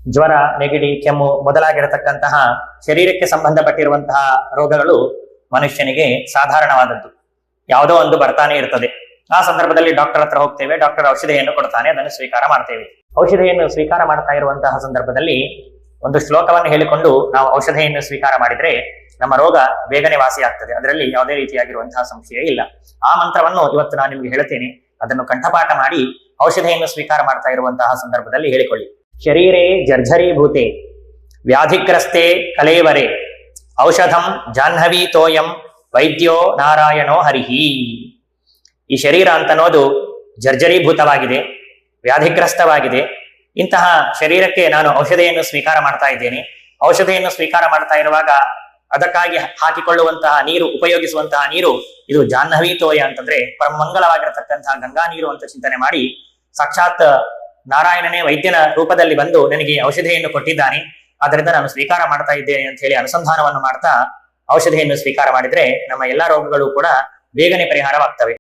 ಜ್ವರ, ನೆಗಡಿ, ಕೆಮ್ಮು ಮೊದಲಾಗಿರತಕ್ಕಂತಹ ಶರೀರಕ್ಕೆ ಸಂಬಂಧಪಟ್ಟಿರುವಂತಹ ರೋಗಗಳು ಮನುಷ್ಯನಿಗೆ ಸಾಧಾರಣವಾದದ್ದು. ಯಾವುದೋ ಒಂದು ಬರ್ತಾನೆ ಇರ್ತದೆ. ಆ ಸಂದರ್ಭದಲ್ಲಿ ಡಾಕ್ಟರ್ ಹತ್ರ ಹೋಗ್ತೇವೆ, ಡಾಕ್ಟರ್ ಔಷಧಿಯನ್ನು ಕೊಡ್ತಾನೆ, ಅದನ್ನು ಸ್ವೀಕಾರ ಮಾಡ್ತೇವೆ. ಔಷಧಿಯನ್ನು ಸ್ವೀಕಾರ ಮಾಡ್ತಾ ಇರುವಂತಹ ಸಂದರ್ಭದಲ್ಲಿ ಒಂದು ಶ್ಲೋಕವನ್ನು ಹೇಳಿಕೊಂಡು ನಾವು ಔಷಧಿಯನ್ನು ಸ್ವೀಕಾರ ಮಾಡಿದ್ರೆ ನಮ್ಮ ರೋಗ ಬೇಗನೆ ವಾಸಿಯಾಗ್ತದೆ. ಅದರಲ್ಲಿ ಯಾವುದೇ ರೀತಿಯಾಗಿರುವಂತಹ ಸಂಶಯ ಇಲ್ಲ. ಆ ಮಂತ್ರವನ್ನು ಇವತ್ತು ನಾನು ನಿಮಗೆ ಹೇಳ್ತೇನೆ. ಅದನ್ನು ಕಂಠಪಾಠ ಮಾಡಿ ಔಷಧಿಯನ್ನು ಸ್ವೀಕಾರ ಮಾಡ್ತಾ ಇರುವಂತಹ ಸಂದರ್ಭದಲ್ಲಿ ಹೇಳಿಕೊಳ್ಳಿ. ಶರೀರೇ ಜರ್ಝರೀಭೂತೆ ವ್ಯಾಧಿಗ್ರಸ್ತೆ ಕಲೇವರೆ ಔಷಧಂ ಜಾಹ್ನವೀ ತೋಯಂ ವೈದ್ಯೋ ನಾರಾಯಣೋ ಹರಿಹಿ. ಈ ಶರೀರ ಅಂತನ್ನೋದು ಜರ್ಜರೀಭೂತವಾಗಿದೆ, ವ್ಯಾಧಿಗ್ರಸ್ತವಾಗಿದೆ. ಇಂತಹ ಶರೀರಕ್ಕೆ ನಾನು ಔಷಧಿಯನ್ನು ಸ್ವೀಕಾರ ಮಾಡ್ತಾ ಇದ್ದೇನೆ. ಔಷಧಿಯನ್ನು ಸ್ವೀಕಾರ ಮಾಡ್ತಾ ಇರುವಾಗ ಅದಕ್ಕಾಗಿ ಹಾಕಿಕೊಳ್ಳುವಂತಹ ನೀರು, ಉಪಯೋಗಿಸುವಂತಹ ನೀರು ಇದು ಜಾಹ್ನವೀ ತೋಯ ಅಂತಂದ್ರೆ ಪರಮಂಗಲವಾಗಿರತಕ್ಕಂತಹ ಗಂಗಾ ನೀರು ಅಂತ ಚಿಂತನೆ ಮಾಡಿ, ಸಾಕ್ಷಾತ್ ನಾರಾಯಣನೇ ವೈದ್ಯನ ರೂಪದಲ್ಲಿ ಬಂದು ನನಗೆ ಔಷಧಿಯನ್ನು ಕೊಟ್ಟಿದ್ದಾನೆ, ಆದ್ದರಿಂದ ನಾನು ಸ್ವೀಕಾರ ಮಾಡ್ತಾ ಇದ್ದೇನೆ ಅಂತ ಹೇಳಿ ಅನುಸಂಧಾನವನ್ನು ಮಾಡ್ತಾ ಔಷಧಿಯನ್ನು ಸ್ವೀಕಾರ ಮಾಡಿದ್ರೆ ನಮ್ಮ ಎಲ್ಲಾ ರೋಗಗಳು ಕೂಡ ಬೇಗನೆ ಪರಿಹಾರವಾಗ್ತವೆ.